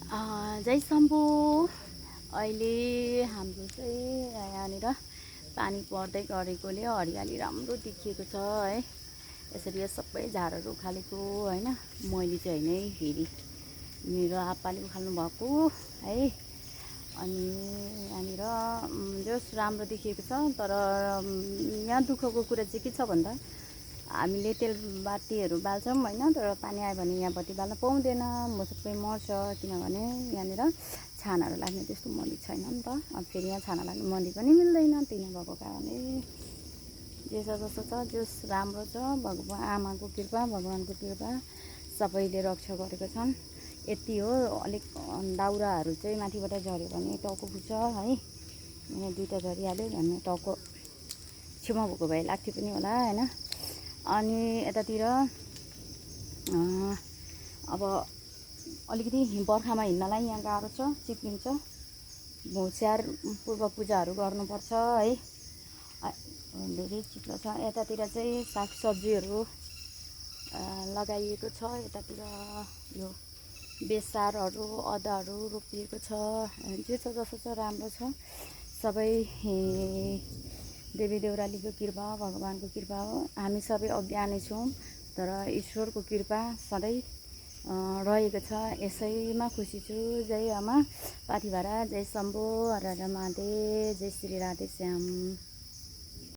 जय शम्भु। अहिले हाम्रो चाहिँ यहाँनिर पानी पर्दै गरेकोले हरियाली राम्रो देखिएको छ है। यसरी सबै झारहरू उखालेको होइन, मैले चाहिँ होइन है, फेरि मेरो आप्पाले उखाल्नु भएको है। अनि यहाँनिर जस राम्रो देखिएको छ, तर यहाँ दुःखको कुरा चाहिँ के छ भन्दा हामीले तेलबातीहरू बाल्छौँ होइन, तर पानी आयो भने यहाँ बत्ती बाल्न पाउँदैन, म सबै मर्छ। किनभने यहाँनिर छानाहरू लाग्ने त्यस्तो मन्दी छैन नि त। अब फेरि यहाँ छाना लाग्ने मन्दी पनि मिल्दैन, त्यही भएको कारणले जे छ जस्तो छ, जस राम्रो छ। आमाको कृपा, भगवान्को कृपा सबैले रक्षा गरेको छन्। यति हो, अलिक दाउराहरू चाहिँ माथिबाट झऱ्यो भने टाउको फुट्छ है। यहाँ दुईवटा झरिहाल्यो भने टाउको छेउमा भएको भए लाग्थ्यो पनि होला होइन। अनि यतातिर अब अलिकति बर्खामा हिँड्नलाई यहाँ गाह्रो छ, चिप्लिन्छ। होसियार पूर्व पूजाहरू गर्नुपर्छ है, धेरै चिप्लो छ। यतातिर चाहिँ सागसब्जीहरू लगाइएको छ। यतातिर यो बेसारहरू, अदुवाहरू रोपिएको छ। जे छ जस्तो छ, राम्रो छ। सबै देवी देउरालीको कृपा, भगवान्को कृपा हो। हामी सबै अज्ञानी छौँ, तर ईश्वरको कृपा सधैँ रहेको छ। यसैमा खुसी छु। जय आमा पाथिभरा, जय शम्भु, हर हर महादेव, जय श्री राधे श्याम।